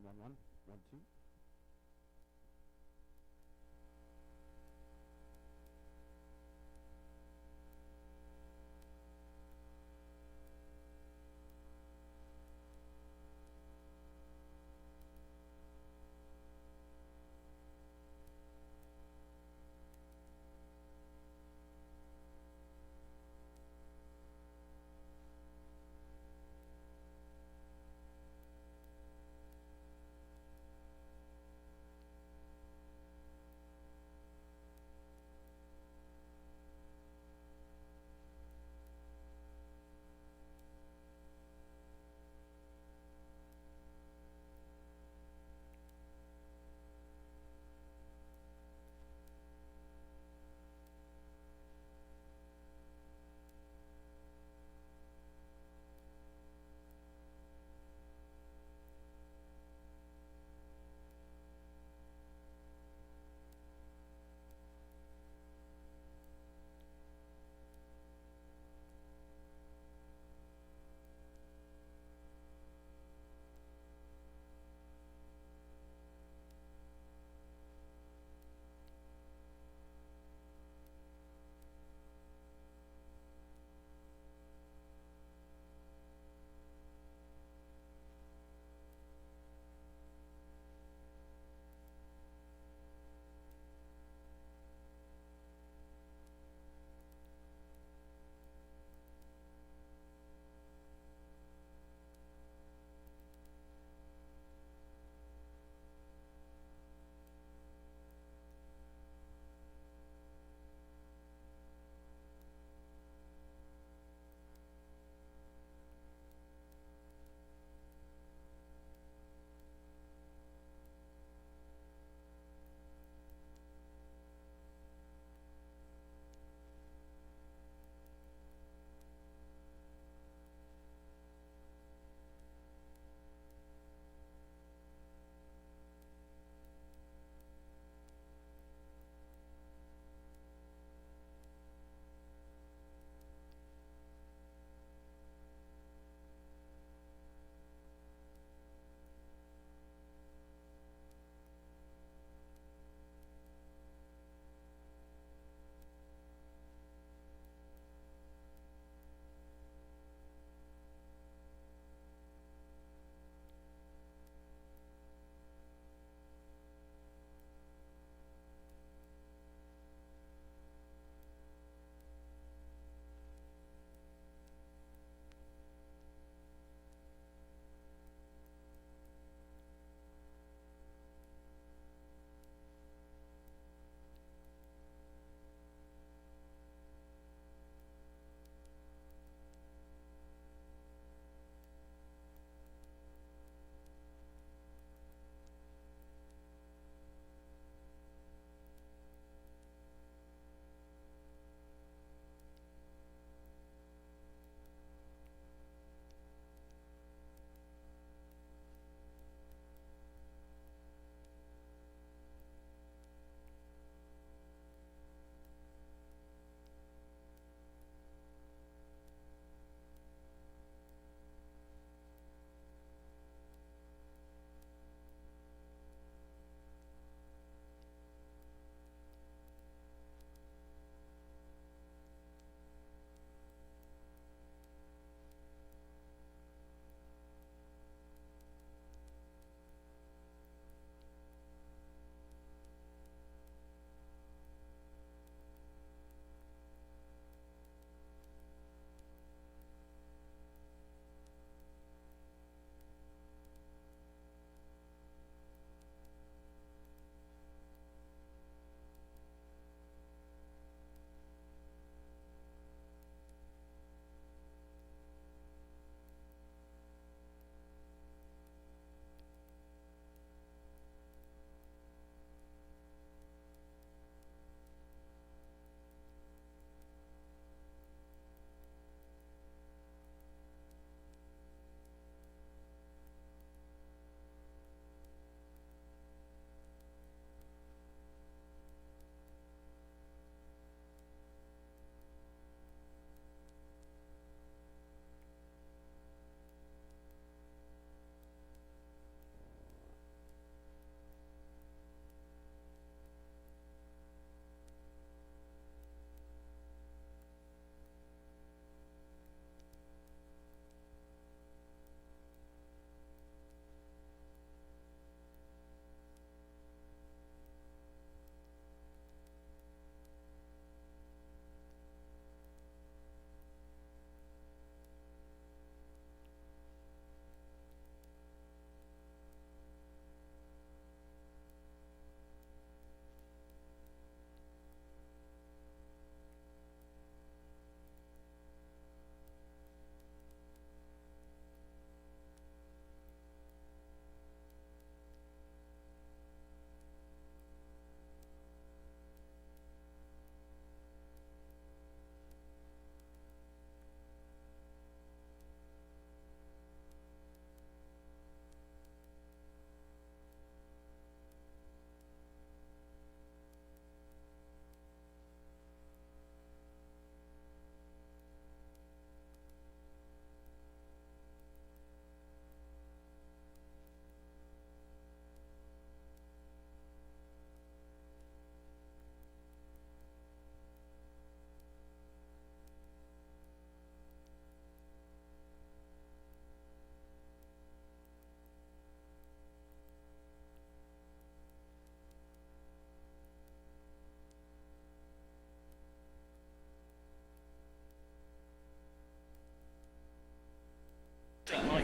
111, 1, 2.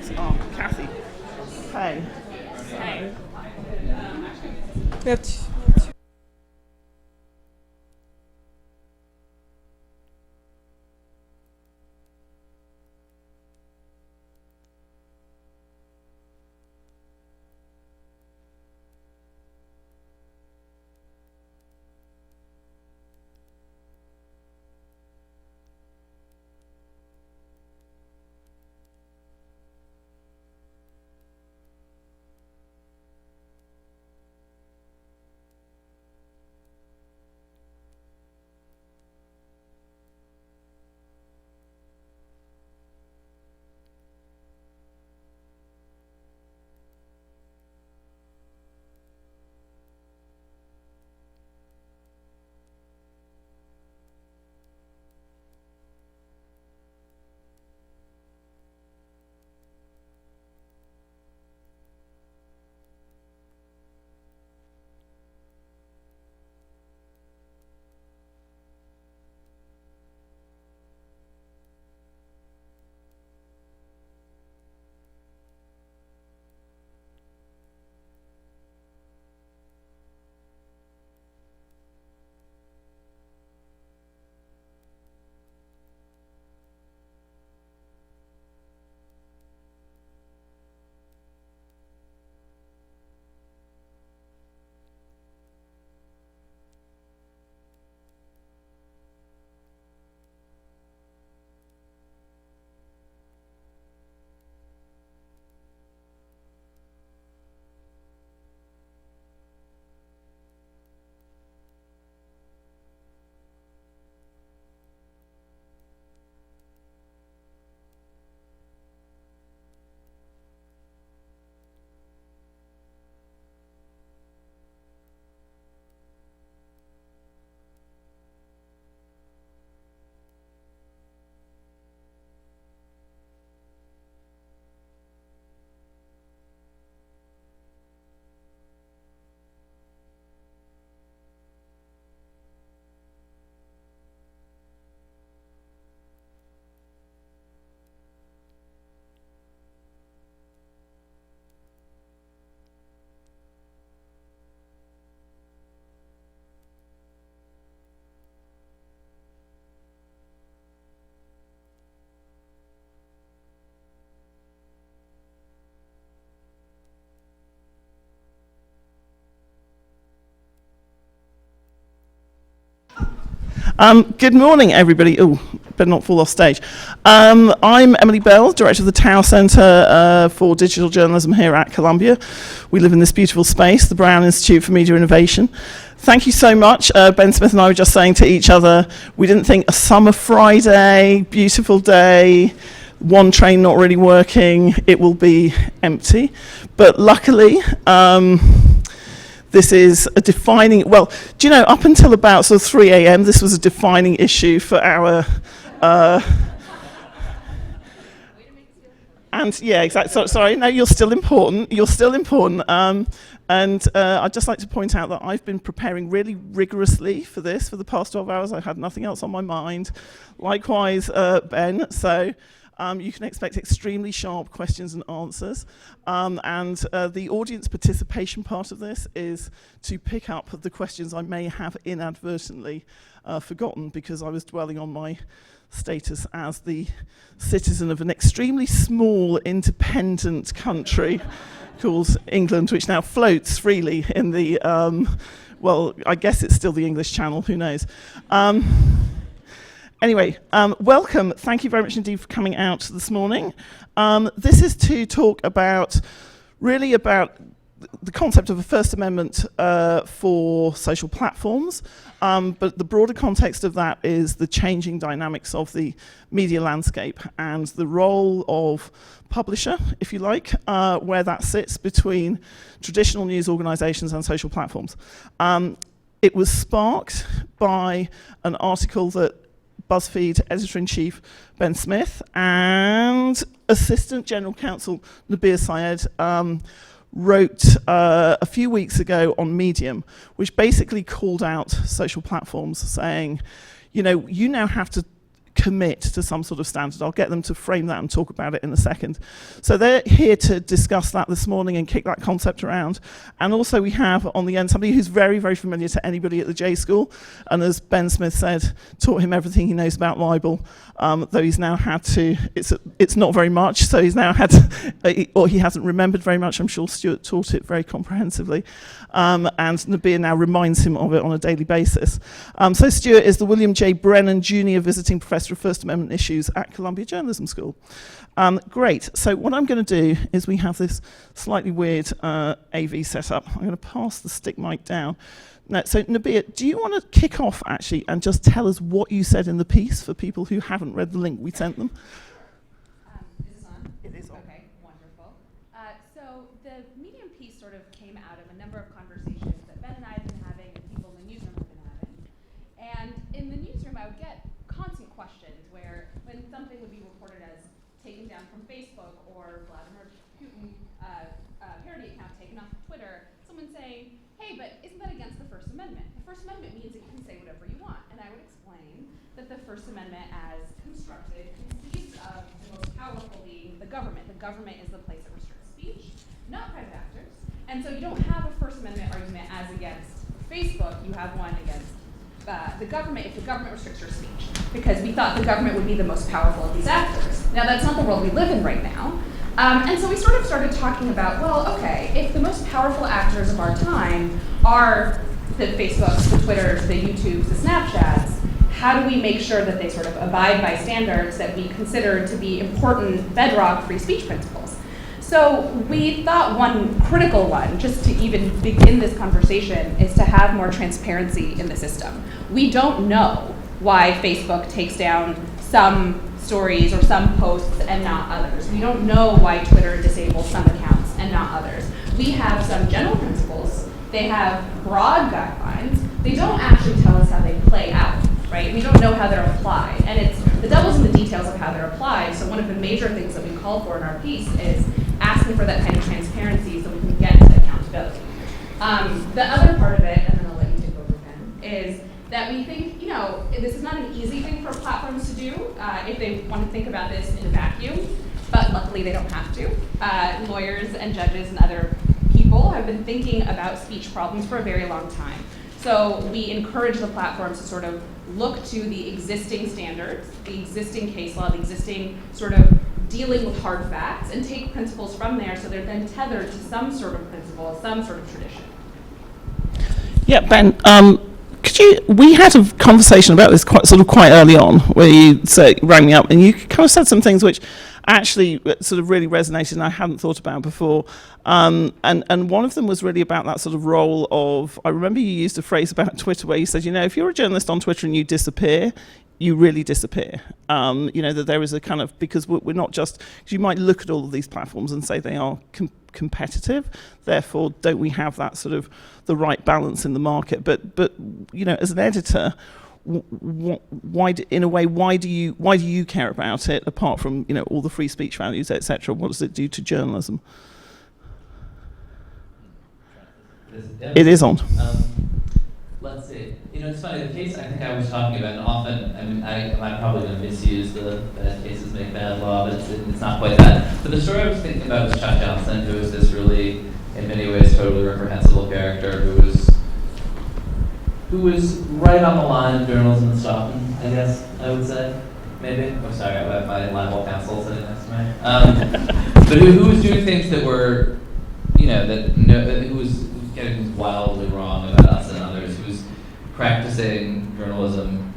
next? Oh, Kathy. Hey. Hey. Good morning, everybody. Oh, better not fall off stage. I'm Emily Bell, Director of the Tower Centre for Digital Journalism here at Columbia. We live in this beautiful space, the Brown Institute for Media Innovation. Thank you so much. Ben Smith and I were just saying to each other, we didn't think a summer Friday, beautiful day, one train not really working, it will be empty. But luckily, this is a defining, well, do you know, up until about sort of 3 a.m., this was a defining issue for our, and yeah, exactly, sorry, no, you're still important, and I'd just like to point out that I've been preparing really rigorously for this for the past 12 hours. I had nothing else on my mind. Likewise, Ben, so you can expect extremely sharp questions and answers. And the audience participation part of this is to pick up the questions I may have inadvertently forgotten because I was dwelling on my status as the citizen of an extremely small independent country called England, which now floats freely in the, well, I guess it's still the English Channel, who knows. Anyway, welcome. Thank you very much indeed for coming out this morning. This is to talk about, really about the concept of a First Amendment for social platforms, but the broader context of that is the changing dynamics of the media landscape and the role of publisher, if you like, where that sits between traditional news organizations and social platforms. It was sparked by an article that BuzzFeed Editor-in-Chief Ben Smith and Assistant General Counsel Nabiha Syed wrote a few weeks ago on Medium, which basically called out social platforms saying, you know, you now have to commit to some sort of standard. I'll get them to frame that and talk about it in a second. So they're here to discuss that this morning and kick that concept around. And also we have on the end somebody who's very, very familiar to anybody at the J School, and as Ben Smith said, taught him everything he knows about libel, though he's now had to, it's not very much, so he's now had to, or he hasn't remembered very much. I'm sure Stuart taught it very comprehensively. And Nabiha now reminds him of it on a daily basis. So Stuart is the William J. Brennan Jr. Visiting Professor of First Amendment Issues at Columbia Journalism School. Great, so what I'm going to do is we have this slightly weird AV setup. I'm going to pass the stick mic down. Now, so Nabiha, do you want to kick off actually and just tell us what you said in the piece for people who haven't read the link we sent them? Is this on? It is on. Okay, wonderful. So the Medium piece sort of came out of a number of conversations that Ben and I have been having and people in the newsroom have been having. And in the newsroom, I would get constant questions where when something would be reported as taken down from Facebook or Vladimir Putin parody account taken off of Twitter, someone saying, hey, but isn't that against the First Amendment? The First Amendment means that you can say whatever you want. And I would explain that the First Amendment as constructed conceived of the most powerful being the government. The government is the place that restricts speech, not private actors. And so you don't have a First Amendment argument as against Facebook, you have one against the government if the government restricts your speech, because we thought the government would be the most powerful of these actors. Now that's not the world we live in right now. And so we sort of started talking about, well, okay, if the most powerful actors of our time are the Facebooks, the Twitters, the YouTubes, the Snapchats, how do we make sure that they sort of abide by standards that we consider to be important bedrock free speech principles? So we thought one critical one, just to even begin this conversation, is to have more transparency in the system. We don't know why Facebook takes down some stories or some posts and not others. We don't know why Twitter disables some accounts and not others. We have some general principles. They have broad guidelines. They don't actually tell us how they play out, right? We don't know how they're applied. And it's the devil's in the details of how they're applied. So one of the major things that we call for in our piece is asking for that kind of transparency so we can get to accountability. The other part of it, and then I'll let you take over again, is that we think, this is not an easy thing for platforms to do if they want to think about this in a vacuum, but luckily they don't have to. Lawyers and judges and other people have been thinking about speech problems for a very long time. So we encourage the platforms to sort of look to the existing standards, the existing case law, the existing sort of dealing with hard facts, and take principles from there so they're then tethered to some sort of principle, some sort of tradition. Yeah, Ben, we had a conversation about this quite early on, where you rang me up and you kind of said some things which actually sort of really resonated and I hadn't thought about before. And one of them was really about that sort of role of, I remember you used a phrase about Twitter where you said, if you're a journalist on Twitter and you disappear, you really disappear. That there is a kind of, because we're not just, because you might look at all of these platforms and say they are competitive, therefore don't we have that sort of the right balance in the market? But as an editor, why do you care about it apart from all the free speech values, etc.? What does it do to journalism? It is on. Let's see. It's funny, the case I think I was talking about, and often, I'm probably going to misuse the bad cases make bad law, but it's not quite that. But the story I was thinking about was Chuck Johnson, who was this really, in many ways, totally reprehensible character who was right on the line of journalism and stopping, I guess, I would say. Maybe. Oh, sorry, I have my libel counsel sitting next to me. But who was doing things that were, who was getting things wildly wrong about us and others, who was practicing journalism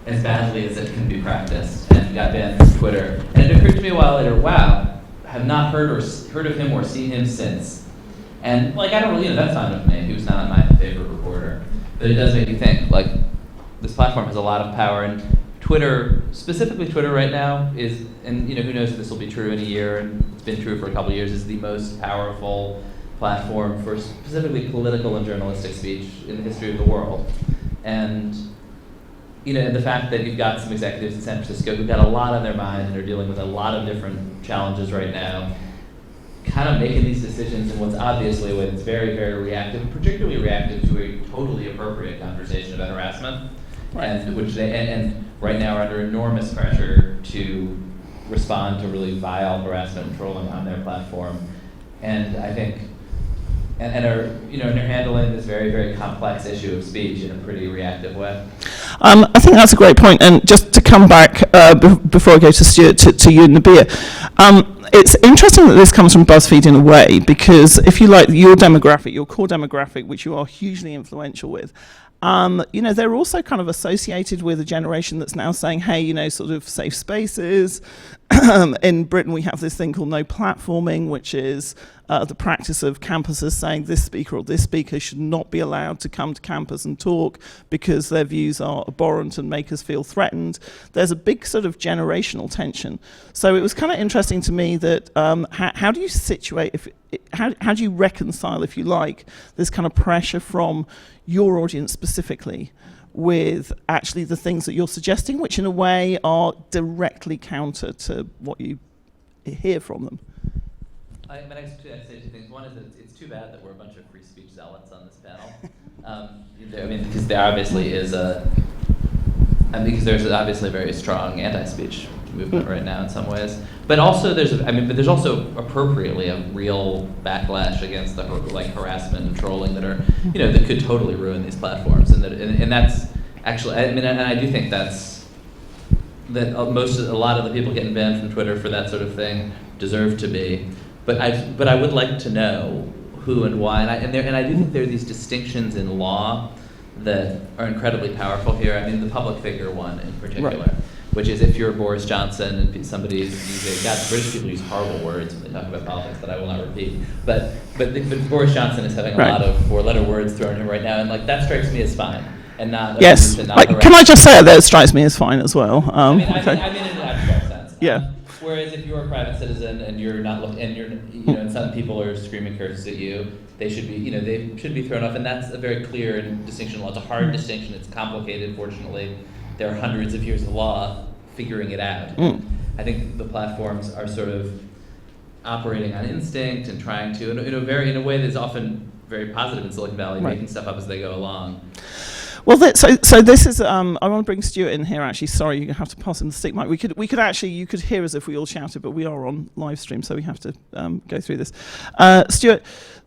as badly as it can be practiced, and got banned from Twitter. And it occurred to me a while later, wow, have not heard of him or seen him since. And I don't really, that's fine with me. He was not my favorite reporter. But it does make you think, this platform has a lot of power, and Twitter, specifically Twitter right now, is, and who knows if this will be true in a year, and it's been true for a couple of years, is the most powerful platform for specifically political and journalistic speech in the history of the world. And the fact that you've got some executives in San Francisco who've got a lot on their mind and are dealing with a lot of different challenges right now, kind of making these decisions in what's obviously a way that's very, very reactive, particularly reactive to a totally appropriate conversation about harassment, Right. and which and right now are under enormous pressure to respond to really vile harassment and trolling on their platform, and I think. And are and they're handling this very, very complex issue of speech in a pretty reactive way. I think that's a great point. And just to come back before I go to Stuart, to you and Nabiha, it's interesting that this comes from BuzzFeed in a way, because if you like your demographic, your core demographic, which you are hugely influential with, they're also kind of associated with a generation that's now saying, hey, sort of safe spaces. In Britain, we have this thing called no platforming, which is the practice of campuses saying this speaker or this speaker should not be allowed to come to campus and talk because their views are abhorrent and make us feel threatened. There's a big sort of generational tension. So it was kind of interesting to me that how do you situate, how do you reconcile, if you like, this kind of pressure from your audience specifically with actually the things that you're suggesting, which in a way are directly counter to what you hear from them? I'd say two things. One is that it's too bad that we're a bunch of free speech zealots on this panel. Because there obviously is because there's obviously a very strong anti-speech movement right now in some ways. But also there's also appropriately a real backlash against the harassment and trolling that are that could totally ruin these platforms, and that's actually and I do think that a lot of the people getting banned from Twitter for that sort of thing deserve to be. But I would like to know who and why, and I do think there are these distinctions in law that are incredibly powerful here. I mean, the public figure one in particular, Right. Which is if you're Boris Johnson and somebody's using, God, British people use horrible words when they talk about politics that I will not repeat. But Boris Johnson is having a lot of four-letter words thrown at him right now, and that strikes me as fine, and not Yes. and not Can I just say that it strikes me as fine as well? I mean in an abstract sense. Yeah. Whereas if you're a private citizen and you're not and some people are screaming curses at you, they should be thrown off, and that's a very clear distinction. It's a hard distinction. It's complicated. Fortunately, there are hundreds of years of law figuring it out. I think the platforms are sort of operating on instinct and trying to, in a way that's often very positive in Silicon Valley, making stuff up as they go along. Well, so this is. I want to bring Stuart in here. Actually, sorry, you have to pass him the stick mic. We could actually, you could hear us if we all shouted, but we are on live stream, so we have to go through this. Stuart,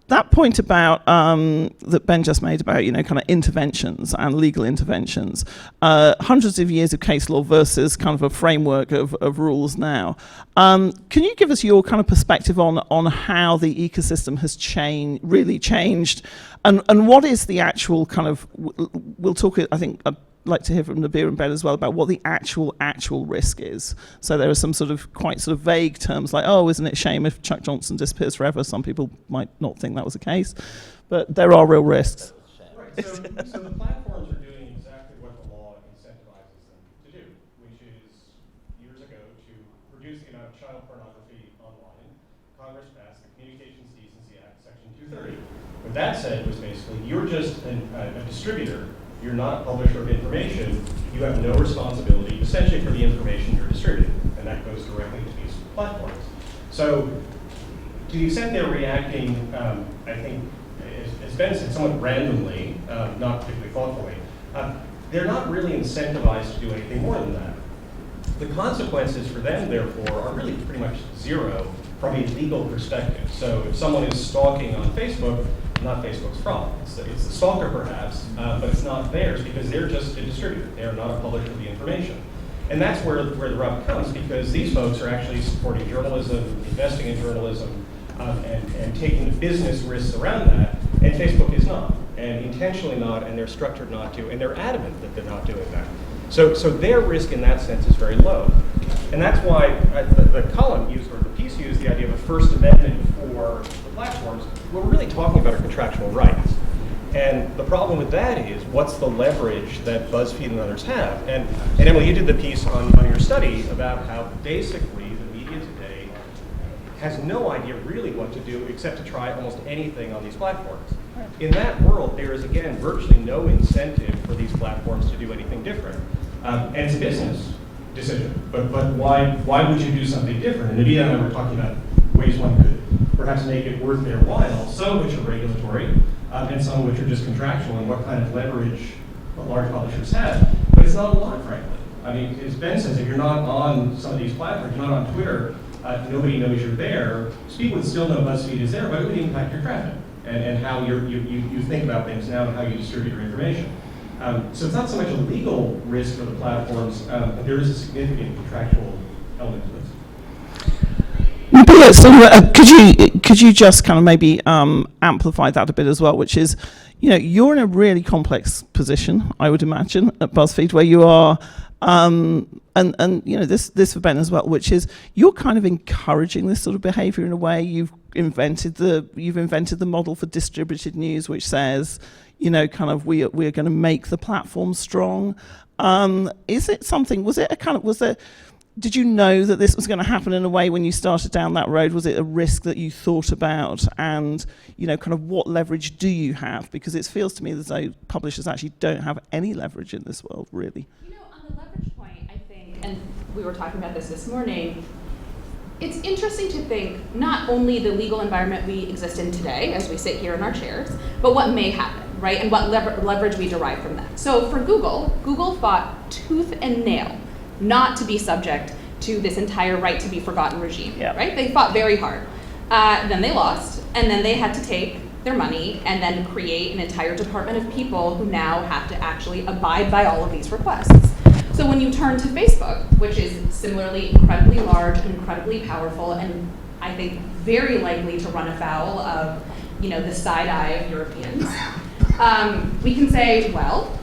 that point about that Ben just made about kind of interventions and legal interventions, hundreds of years of case law versus kind of a framework of rules now. Can you give us your kind of perspective on how the ecosystem has really changed, and what is the actual kind of? We'll talk. I think I'd like to hear from Nabiha and Ben as well about what the actual risk is. So there are some sort of quite sort of vague terms like, oh, isn't it a shame if Chuck Johnson disappears forever? Some people might not think that was the case, but there are real risks. Right, so the platforms are doing exactly what the law incentivizes them to do, which is years ago to reduce the amount of child pornography online. Congress passed the Communications Decency Act, Section 230. What that said was basically, you're just a distributor. You're not a publisher of information. You have no responsibility, essentially, for the information you're distributing, and that goes directly to these platforms. So, to the extent they're reacting, I think, as Ben said, somewhat randomly, not particularly thoughtfully, they're not really incentivized to do anything more than that. The consequences for them, therefore, are really pretty much zero from a legal perspective. So, if someone is stalking on Facebook, not Facebook's problem. It's the stalker, perhaps, but it's not theirs because they're just a distributor. They are not a publisher of the information. And that's where the rub comes, because these folks are actually supporting journalism, investing in journalism, and taking the business risks around that, and Facebook is not, and intentionally not, and they're structured not to, and they're adamant that they're not doing that. So their risk in that sense is very low. And that's why the column used, or the piece used, the idea of a First Amendment for the platforms. What we're really talking about are contractual rights. And the problem with that is, what's the leverage that BuzzFeed and others have? And Emily, you did the piece on your study about how basically the media today has no idea really what to do except to try almost anything on these platforms. In that world, there is, again, virtually no incentive for these platforms to do anything different. And it's a business decision. But why would you do something different? And Nabiha and I were talking about ways one could perhaps make it worth their while, some of which are regulatory, and some of which are just contractual, and what kind of leverage large publishers have, but it's not a lot, frankly. I mean, as Ben says, if you're not on some of these platforms, you're not on Twitter, nobody knows you're there. So people would still know BuzzFeed is there, but it would impact your traffic and how you think about things now and how you distribute your information. So it's not so much a legal risk for the platforms, but there is a significant contractual element to this. Nabiha, so could you just kind of maybe amplify that a bit as well, which is, you're in a really complex position, I would imagine, at BuzzFeed, where you are, and this for Ben as well, which is you're kind of encouraging this sort of behaviour in a way. You've invented the model for distributed news, which says, kind of we're going to make the platform strong. Is it something? Did you know that this was going to happen in a way when you started down that road? Was it a risk that you thought about? And, kind of what leverage do you have? Because it feels to me as though publishers actually don't have any leverage in this world, really. On the leverage point, I think, and we were talking about this morning, it's interesting to think not only the legal environment we exist in today, as we sit here in our chairs, but what may happen, right? And what leverage we derive from that. So for Google fought tooth and nail not to be subject to this entire right to be forgotten regime, right? They fought very hard. Then they lost, and then they had to take their money and then create an entire department of people who now have to actually abide by all of these requests. So when you turn to Facebook, which is similarly incredibly large and incredibly powerful, and I think very likely to run afoul of, the side eye of Europeans, we can say, well,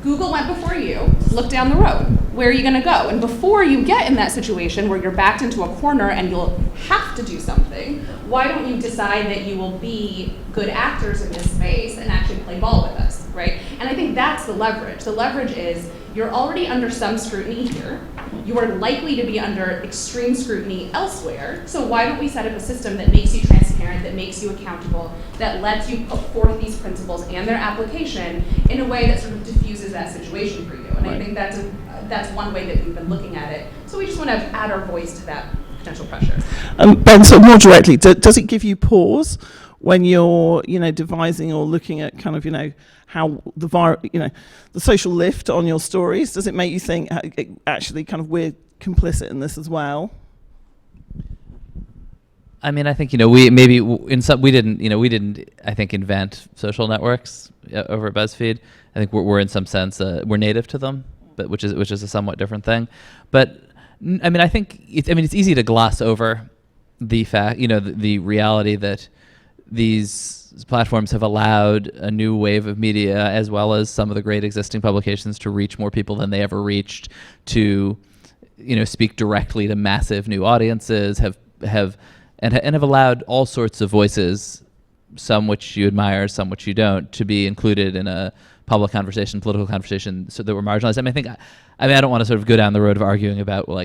Google went before you, look down the road. Where are you going to go? And before you get in that situation where you're backed into a corner and you'll have to do something, why don't you decide that you will be good actors in this space and actually play ball with us, right? And I think that's the leverage. The leverage is you're already under some scrutiny here. You are likely to be under extreme scrutiny elsewhere. So why don't we set up a system that makes you transparent, that makes you accountable, that lets you put forth these principles and their application in a way that sort of diffuses that situation for you. And I think that's one way that we've been looking at it. So we just want to add our voice to that potential pressure. Ben, so more directly, does it give you pause when you're, devising or looking at kind of, how the social lift on your stories? Does it make you think actually kind of we're complicit in this as well? I mean, I think we didn't I think invent social networks over at BuzzFeed. I think we're in some sense we're native to them, but which is a somewhat different thing. But I mean, I think it's easy to gloss over the fact the reality that these platforms have allowed a new wave of media, as well as some of the great existing publications, to reach more people than they ever reached, to speak directly to massive new audiences, have allowed all sorts of voices, some which you admire, some which you don't, to be included in a public conversation, political conversation, so that we're marginalized. I don't want to sort of go down the road of arguing about whether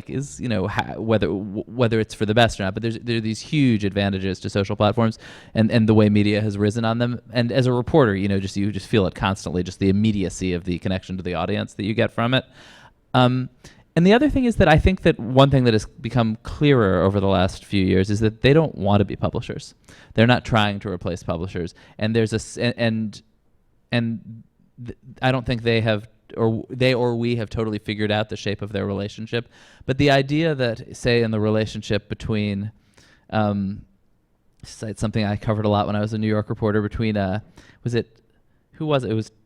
it's for the best or not, but there are these huge advantages to social platforms and the way media has risen on them. And as a reporter, you just feel it constantly, just the immediacy of the connection to the audience that you get from it. And the other thing is that I think that one thing that has become clearer over the last few years is that they don't want to be publishers. They're not trying to replace publishers. And I don't think they have, or we have totally figured out the shape of their relationship. But the idea that, say, in the relationship between, it's something I covered a lot when I was a New York reporter, between, It was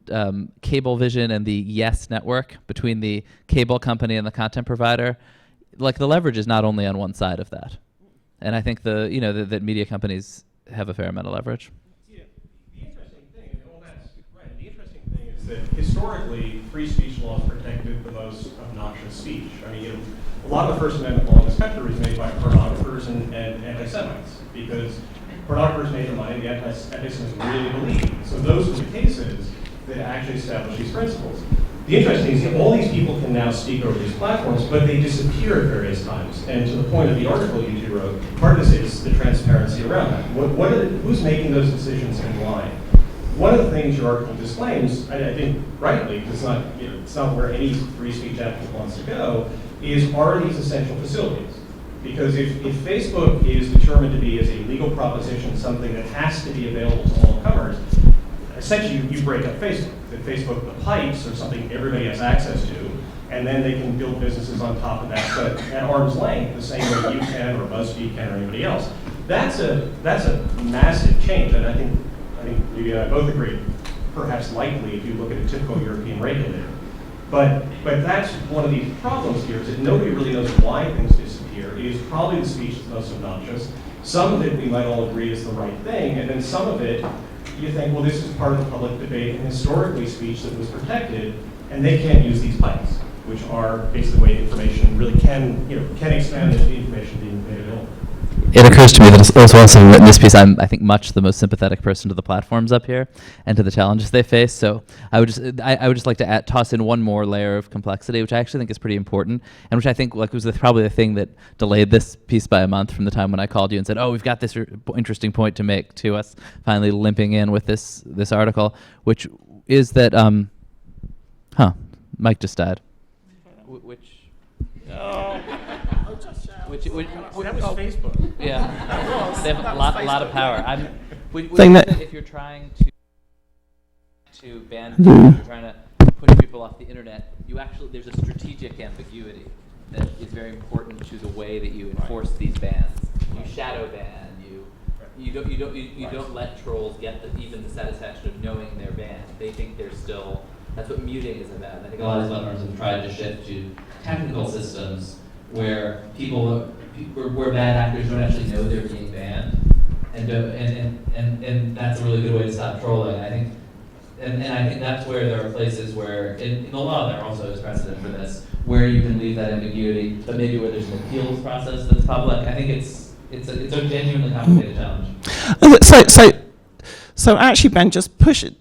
Cablevision and the Yes network, between the cable company and the content provider. Like, the leverage is not only on one side of that. And I think that media companies have a fair amount of leverage. That historically, free speech laws protected the most obnoxious speech. A lot of the First Amendment law in this country was made by pornographers and anti-Semites, because pornographers made the money the anti-Semites really believed. So those were the cases that actually established these principles. The interesting thing is that all these people can now speak over these platforms, but they disappear at various times. And to the point of the article you two wrote, part of this is the transparency around that. Who's making those decisions and why? One of the things your article disclaims, I think rightly, because it's not where any free speech advocate wants to go, are these essential facilities? Because if Facebook is determined to be, as a legal proposition, something that has to be available to all comers, essentially you break up Facebook. That Facebook, the pipes are something everybody has access to, and then they can build businesses on top of that, but at arm's length, the same way you can, or BuzzFeed can, or anybody else. That's a massive change, and I think you and I both agree, perhaps likely if you look at a typical European regulator. But that's one of the problems here, is that nobody really knows why things disappear. It is probably the speech that's most obnoxious. Some of it we might all agree is the right thing, and then some of it you think, well, this is part of the public debate and historically speech that was protected, and they can't use these pipes, which are basically the way information really can expand into the information being made available. It occurs to me that it's also in this piece, I'm, I think, much the most sympathetic person to the platforms up here and to the challenges they face. So I would just like to toss in one more layer of complexity, which I actually think is pretty important, and which I think was probably the thing that delayed this piece by a month from the time when I called you and said, oh, we've got this interesting point to make to us, finally limping in with this article, which is that, Mike just died. That was Facebook. Yeah, they have a lot of power. If you're trying to ban people, if you're trying to push people off the internet, there's a strategic ambiguity that is very important to the way that you enforce these bans. You shadow ban. You don't let trolls get even the satisfaction of knowing they're banned. They think they're still. That's what muting is about. I think a lot of webinars have tried to shift to technical systems where where bad actors don't actually know they're being banned, and that's a really good way to stop trolling. I think that's where there are places where in the law there also is precedent for this, where you can leave that ambiguity, but maybe where there's an appeals process that's public. I think it's a genuinely complicated challenge. So actually, Ben, just pushing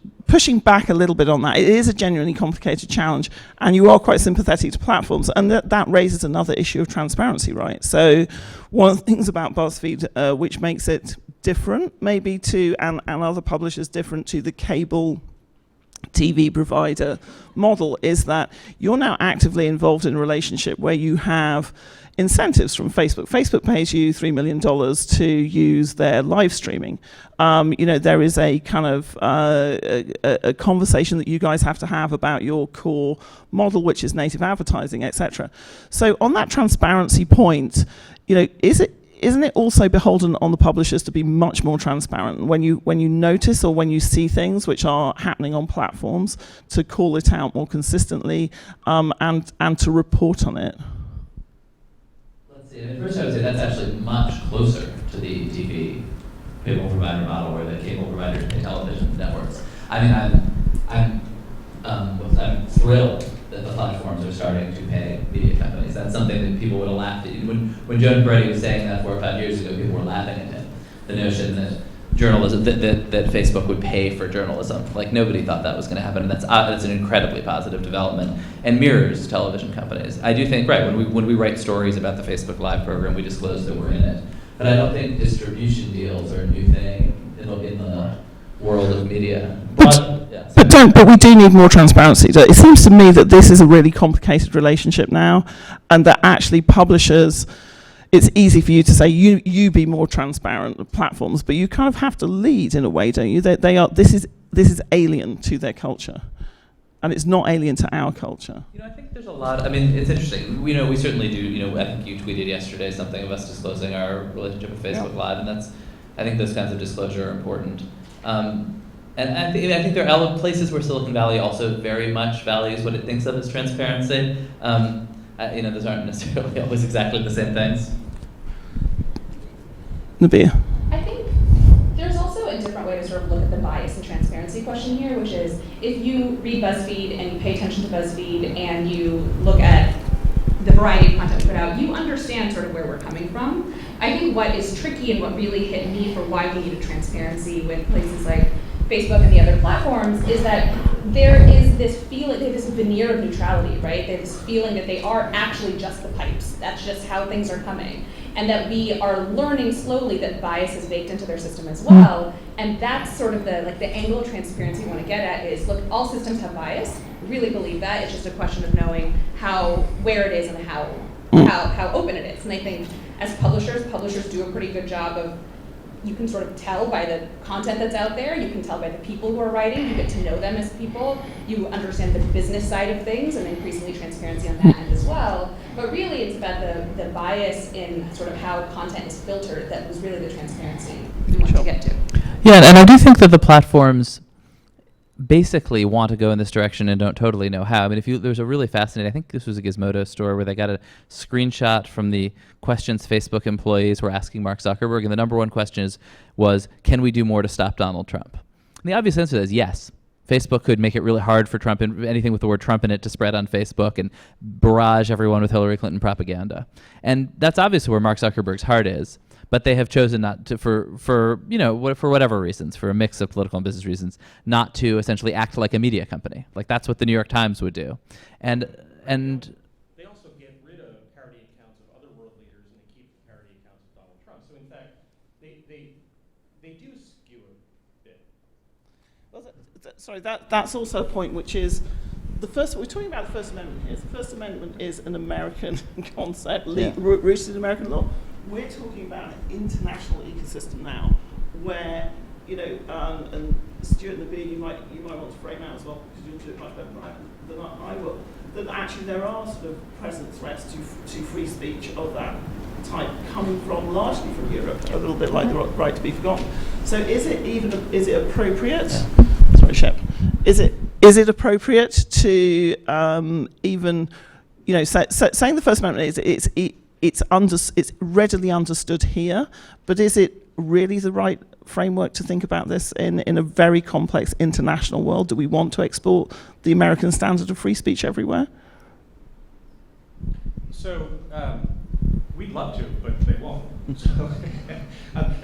back a little bit on that, it is a genuinely complicated challenge, and you are quite sympathetic to platforms, and that raises another issue of transparency, right? So one of the things about BuzzFeed, which makes it different maybe to, and other publishers different to the cable TV provider model, is that you're now actively involved in a relationship where you have incentives from Facebook. Facebook pays you $3 million to use their live streaming. There is a kind of a conversation that you guys have to have about your core model, which is native advertising, etc. So on that transparency point, isn't it also beholden on the publishers to be much more transparent when you notice or when you see things which are happening on platforms, to call it out more consistently and to report on it? First, I would say that's actually much closer to the TV cable provider model, where the cable providers pay television networks. I mean, I'm thrilled that the platforms are starting to pay media companies. That's something that people would have laughed at. When Joan Brady was saying that 4 or 5 years ago, people were laughing at him. The notion that journalism, that Facebook would pay for journalism. Like, nobody thought that was going to happen, and that's an incredibly positive development, and mirrors television companies. I do think, right, when we write stories about the Facebook Live program, we disclose that we're in it. But I don't think distribution deals are a new thing in the world of media. But we do need more transparency. It seems to me that this is a really complicated relationship now, and that actually publishers, it's easy for you to say you be more transparent with platforms, but you kind of have to lead in a way, don't you? They are. This is alien to their culture, and it's not alien to our culture. I think there's a lot. I mean, it's interesting. We certainly do. I think you tweeted yesterday something of us disclosing our relationship with Facebook Live, and I think those kinds of disclosure are important. And I think there are places where Silicon Valley also very much values what it thinks of as transparency. Those aren't necessarily always exactly the same things. Nabiha. I think there's also a different way to sort of look at the bias and transparency question here, which is if you read BuzzFeed and you pay attention to BuzzFeed and you look at the variety of content we put out, you understand sort of where we're coming from. I think what is tricky and what really hit me for why we needed transparency with places like Facebook and the other platforms is that there is this feeling, they have this veneer of neutrality, right? They have this feeling that they are actually just the pipes. That's just how things are coming. And that we are learning slowly that bias is baked into their system as well. And that's sort of the angle of transparency we want to get at is, look, all systems have bias. We really believe that. It's just a question of knowing where it is and how open it is. And I think as publishers do a pretty good job of you can sort of tell by the content that's out there, you can tell by the people who are writing, you get to know them as people, you understand the business side of things, and increasingly transparency on that end as well. But really it's about the bias in sort of how content is filtered that was really the transparency we want to get to. Yeah, and I do think that the platforms basically want to go in this direction and don't totally know how. I mean, there's a really fascinating, I think this was a Gizmodo store where they got a screenshot from the questions Facebook employees were asking Mark Zuckerberg, and the number one question was, can we do more to stop Donald Trump? And the obvious answer is yes. Facebook could make it really hard for Trump and anything with the word Trump in it to spread on Facebook and barrage everyone with Hillary Clinton propaganda. And that's obviously where Mark Zuckerberg's heart is. But they have chosen not to, for whatever reasons, for a mix of political and business reasons, not to essentially act like a media company. Like that's what the New York Times would do. And they also get rid of parody accounts of other world leaders and they keep the parody accounts of Donald Trump. So in fact, they do skew a bit. Well, that's also a point which is we're talking about the First Amendment here. The First Amendment is an American concept, rooted in American law. We're talking about an international ecosystem now, where and Stuart and Nabiha, you might want to frame out as well because you'll do it much better than I will. That actually there are sort of present threats to free speech of that type coming from largely from Europe, a little bit like the right to be forgotten. So is it appropriate? Sorry, Shep. Is it appropriate to even saying the First Amendment it's readily understood here, but is it really the right framework to think about this in a very complex international world? Do we want to export the American standard of free speech everywhere? So we'd love to, but they won't. So,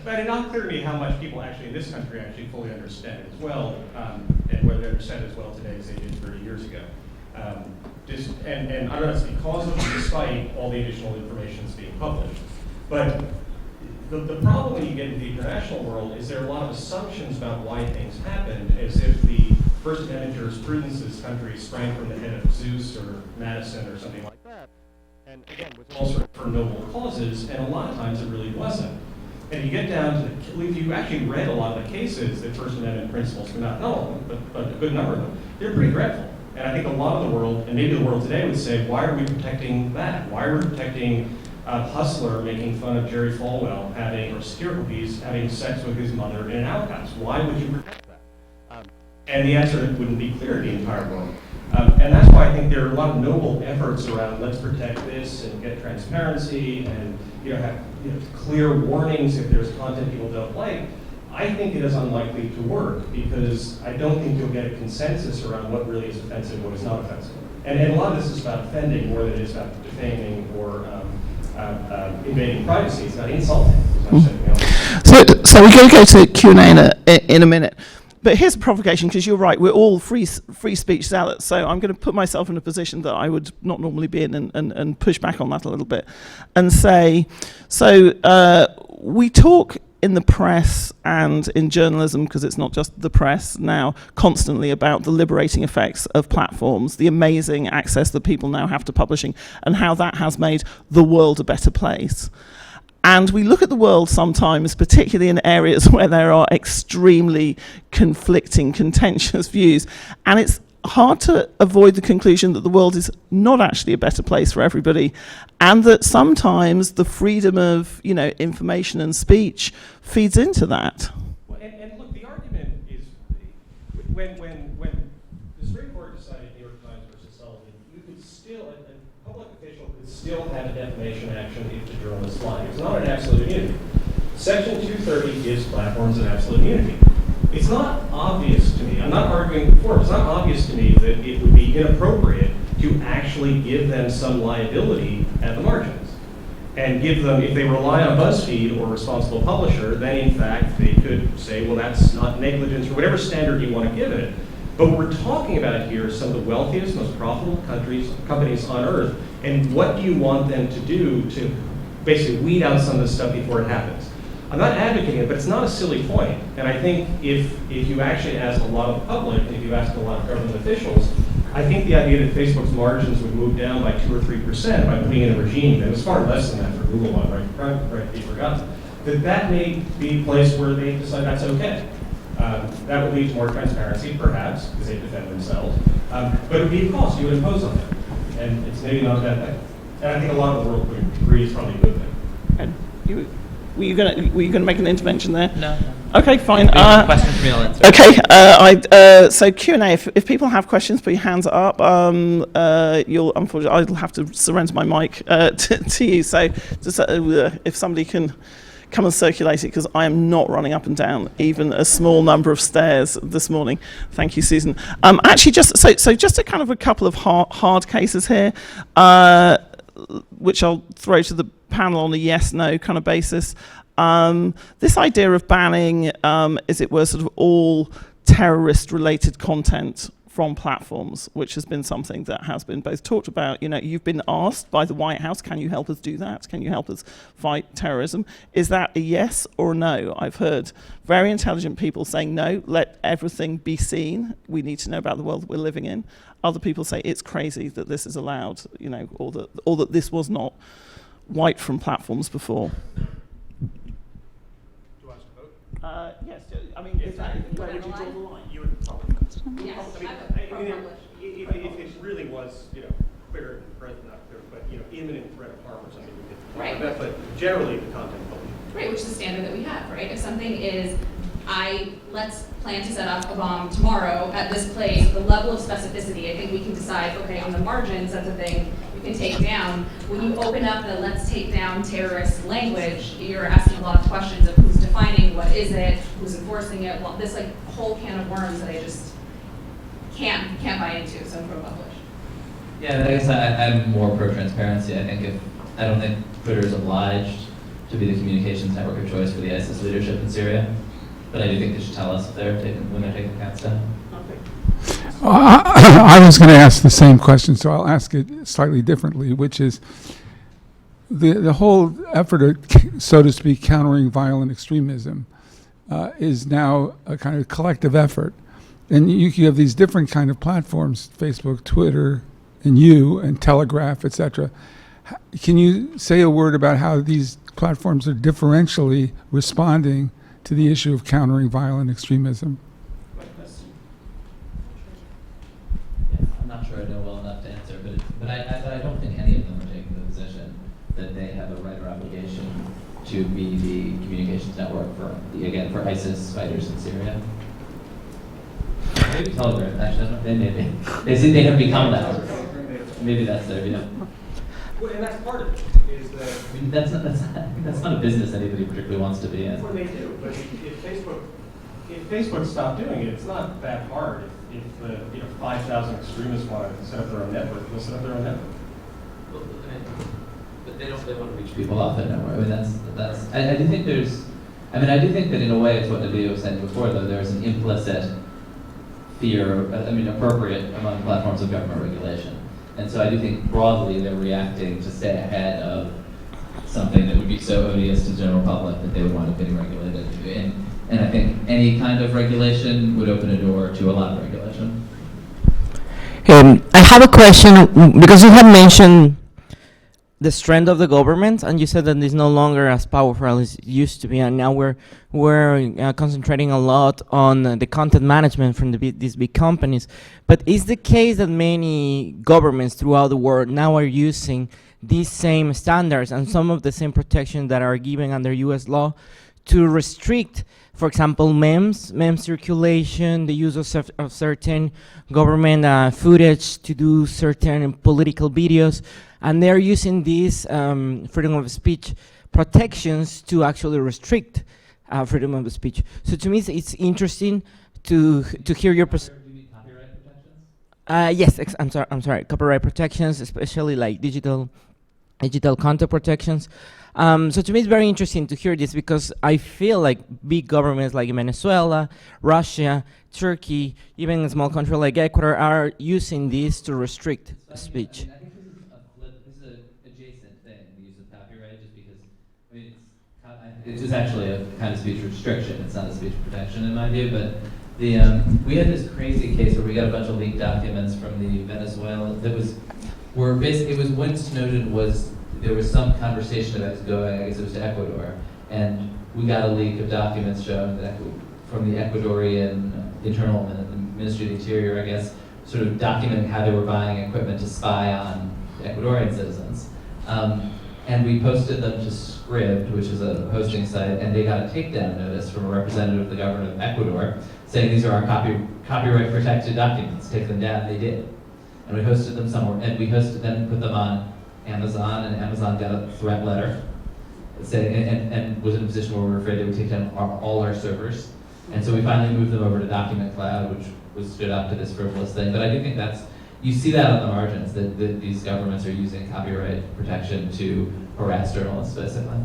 but it's not clear to me how much people actually in this country actually fully understand it as well, and whether they understand it as well today as they did 30 years ago. And I don't know if it's because of, despite all the additional information that's being published. But the problem when you get into the international world is there are a lot of assumptions about why things happen, as if the First Amendment jurisprudence of this country sprang from the head of Zeus or Madison or something like that. And again, with all sorts of noble causes, and a lot of times it really wasn't. And you get down to, if you actually read a lot of the cases that First Amendment principles come out, not all of them, but a good number of them, they're pretty dreadful. And I think a lot of the world, and maybe the world today, would say, why are we protecting that? Why are we protecting a hustler making fun of Jerry Falwell or Syracuse having sex with his mother in an outhouse? Why would you protect that? And the answer wouldn't be clear to the entire world. And that's why I think there are a lot of noble efforts around let's protect this and get transparency and have clear warnings if there's content people don't like. I think it is unlikely to work because I don't think you'll get a consensus around what really is offensive and what is not offensive. And a lot of this is about offending more than it is about defaming or invading privacy. It's not insulting. It's not something else. So we're going to go to Q&A in a minute. But here's a provocation, because you're right, we're all free speech zealots, so I'm going to put myself in a position that I would not normally be in and push back on that a little bit and say, we talk in the press and in journalism, because it's not just the press now, constantly about the liberating effects of platforms, the amazing access that people now have to publishing, and how that has made the world a better place. And we look at the world sometimes, particularly in areas where there are extremely conflicting, contentious views, and it's hard to avoid the conclusion that the world is not actually a better place for everybody, and that sometimes the freedom of information and speech feeds into that. Well, and look, the argument is when the Supreme Court decided New York Times versus Sullivan, you could still, a public official could still have a defamation action if the journalist lied. It's not an absolute immunity. Section 230 gives platforms an absolute immunity. It's not obvious to me, I'm not arguing before, it's not obvious to me that it would be inappropriate to actually give them some liability at the margins. And give them, if they rely on BuzzFeed or responsible publisher, then in fact they could say, well, that's not negligence or whatever standard you want to give it. But what we're talking about here is some of the wealthiest, most profitable companies on earth, and what do you want them to do to basically weed out some of this stuff before it happens? I'm not advocating it, but it's not a silly point. And I think if you actually ask a lot of the public, and if you ask a lot of government officials, I think the idea that Facebook's margins would move down by 2 or 3% by putting in a regime that was far less than that for Google, right, be forgotten. that may be a place where they decide that's okay. That would lead to more transparency, perhaps, because they defend themselves. But it would be a cost you would impose on them. And it's maybe not a bad thing. And I think a lot of the world would agree it's probably a good thing. And were you gonna make an intervention there? No. Okay, fine. Question for me, I'll answer. Okay, so Q&A. If people have questions, put your hands up. Unfortunately, I'll have to surrender my mic to you. So just if somebody can come and circulate it, because I am not running up and down even a small number of stairs this morning. Thank you, Susan. Actually, just a kind of a couple of hard cases here, which I'll throw to the panel on a yes/no kind of basis. This idea of banning, as it were, sort of all terrorist-related content from platforms, which has been something that has been both talked about. You know, you've been asked by the White House, can you help us do that? Can you help us fight terrorism? Is that a yes or a no? I've heard very intelligent people saying no, let everything be seen. We need to know about the world that we're living in. Other people say it's crazy that this is allowed, you know, or that this was not wiped from platforms before. Yes, I mean, Yes, where would you draw the line? You would probably. Yes, I mean, if it really was, you know, clear, not clear, but, you know, imminent threat of harm or something, we could talk Right. about that, but generally the content public. Right, which is the standard that we have, right? If something is, let's plan to set off a bomb tomorrow at this place, the level of specificity, I think we can decide, okay, on the margins, that's a thing you can take down. When you open up the let's take down terrorist language, you're asking a lot of questions of who's defining, what is it, who's enforcing it, well, this like whole can of worms that I just can't buy into, so I'm pro-publish. Yeah, I guess I'm more pro-transparency. I don't think Twitter is obliged to be the communications network of choice for the ISIS leadership in Syria, but I do think they should tell us if when they're taking accounts down. I was going to ask the same question, so I'll ask it slightly differently, which is the whole effort of, so to speak, countering violent extremism is now a kind of collective effort. And you have these different kind of platforms, Facebook, Twitter, and Telegraph, etc. Can you say a word about how these platforms are differentially responding to the issue of countering violent extremism? I'm not sure I know well enough to answer, but I don't think any of them are taking the position that they have a right or obligation to be the communications network for ISIS fighters in Syria. Maybe Telegram, actually, maybe. They have become that. Maybe that's their view. Well, and that's part of it, is that. I mean, that's not a business anybody particularly wants to be in. Well, they do, but if Facebook stopped doing it, it's not that hard. If 5,000 extremists want to set up their own network, they'll set up their own network. Well, but they want to reach people off their network. I mean, that's. I do think there's. I mean, I do think that in a way, it's what Nabiha was saying before, though. There's an implicit fear, appropriate among platforms of government regulation. And so I do think broadly they're reacting to stay ahead of something that would be so odious to the general public that they would want to be regulated. And I think any kind of regulation would open a door to a lot of regulation. I have a question, because you have mentioned the strength of the government, and you said that it's no longer as powerful as it used to be, and now we're concentrating a lot on the content management from these big companies. But is the case that many governments throughout the world now are using these same standards and some of the same protections that are given under U.S. law to restrict, for example, mem circulation, the use of certain government footage to do certain political videos, and they're using these freedom of speech protections to actually restrict freedom of speech. So to me, it's interesting to hear your perspective. Do you mean copyright protections? Yes, I'm sorry, copyright protections, especially like digital content protections. So to me, it's very interesting to hear this, because I feel like big governments like Venezuela, Russia, Turkey, even a small country like Ecuador are using this to restrict speech. I think this is an adjacent thing, the use of copyright, just because it's just actually a kind of speech restriction. It's not a speech protection in my view, but we had this crazy case where we got a bunch of leaked documents from the Venezuela that was when Snowden was, there was some conversation about going, I guess it was to Ecuador, and we got a leak of documents showing that from the Ecuadorian Internal Ministry of the Interior, I guess, sort of documenting how they were buying equipment to spy on Ecuadorian citizens. And we posted them to Scribd, which is a hosting site, and they got a takedown notice from a representative of the government of Ecuador saying these are our copyright protected documents, take them down. They did. And we hosted them somewhere, and we hosted them and put them on Amazon, and Amazon got a threat letter saying, and was in a position where we were afraid they would take down all our servers. And so we finally moved them over to Document Cloud, which was stood up to this frivolous thing. But I do think you see that on the margins, that these governments are using copyright protection to harass journalists, basically.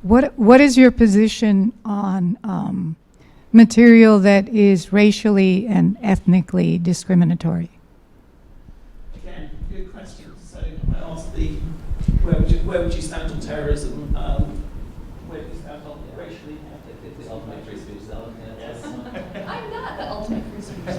What is your position on material that is racially and ethnically discriminatory? Again, good question. So I asked where would you stand on terrorism? Where do you stand on racially? The ultimate free speech zone. Yes. I'm not the ultimate free speech.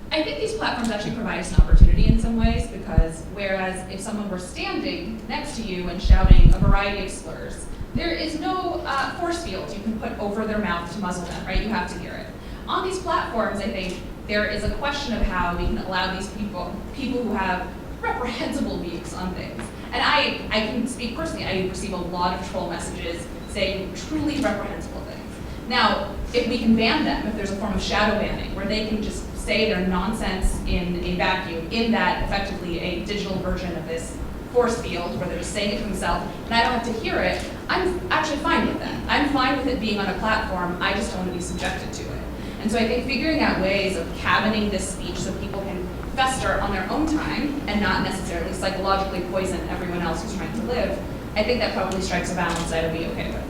I think these platforms actually provide us an opportunity in some ways, because whereas if someone were standing next to you and shouting a variety of slurs, there is no force field you can put over their mouth to muzzle them, right? You have to hear it. On these platforms, I think there is a question of how we can allow these people who have reprehensible views on things. And I can speak personally, I receive a lot of troll messages saying truly reprehensible things. Now, if we can ban them, if there's a form of shadow banning where they can just say their nonsense in a vacuum, in that effectively a digital version of this force field where they're just saying it to themselves and I don't have to hear it, I'm actually fine with that. I'm fine with it being on a platform, I just don't want to be subjected to it. And so I think figuring out ways of cabining this speech so people can fester on their own time and not necessarily psychologically poison everyone else who's trying to live, I think that probably strikes a balance that I'd be okay with.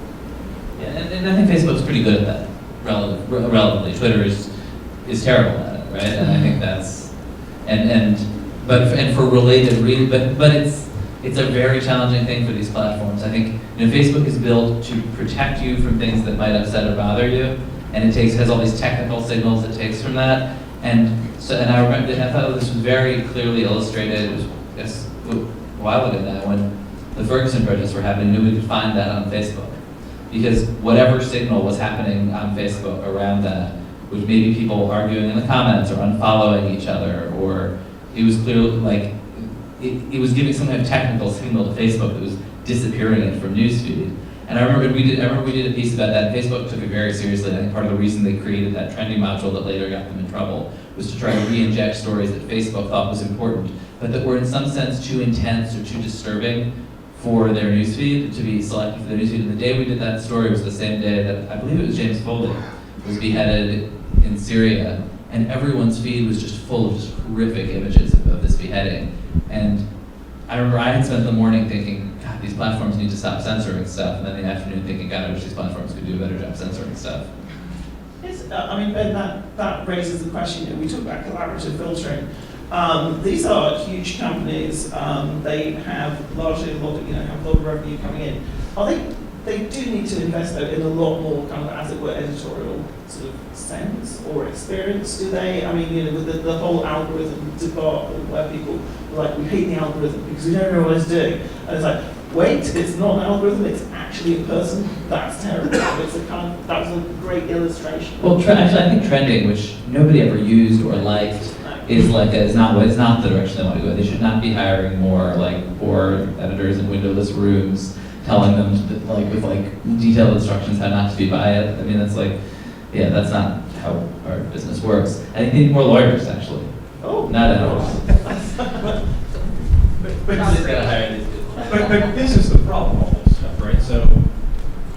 Yeah, and I think Facebook's pretty good at that, relatively. Twitter is terrible at it, right? And I think that's, but for related reasons, but it's a very challenging thing for these platforms. I think Facebook is built to protect you from things that might upset or bother you, and has all these technical signals it takes from that. And I remember, I thought this was very clearly illustrated. It was a while ago now when the Ferguson protests were happening. Knew we could find that on Facebook, because whatever signal was happening on Facebook around that, which maybe people arguing in the comments or unfollowing each other, or it was clearly like it was giving some kind of technical signal to Facebook that was disappearing it from newsfeed. And I remember we did a piece about that, and Facebook took it very seriously. I think part of the reason they created that trending module that later got them in trouble was to try to re-inject stories that Facebook thought was important, but that were in some sense too intense or too disturbing for their newsfeed, to be selected for their newsfeed. And the day we did that story was the same day that, I believe it was James Foley, was beheaded in Syria, and everyone's feed was just full of just horrific images of this beheading. And I remember I had spent the morning thinking, God, these platforms need to stop censoring stuff, and then the afternoon thinking, God, I wish these platforms could do a better job censoring stuff. Ben, that raises the question, we talk about collaborative filtering. These are huge companies, they have largely a lot of revenue coming in. They do need to invest though in a lot more kind of, as it were, editorial sort of sense or experience, do they? I mean, with the whole algorithm debacle where people are like, we hate the algorithm because we don't know what it's doing. And it's like, wait, it's not an algorithm, it's actually a person. That's terrible. That was a great illustration. Well, actually, I think trending, which nobody ever used or liked, is not the direction they want to go. They should not be hiring more poor editors in windowless rooms, telling them with detailed instructions how not to be by it. I mean, that's that's not how our business works. I think they need more lawyers, actually. Oh, not editors. But this is the problem, all this stuff, right? So,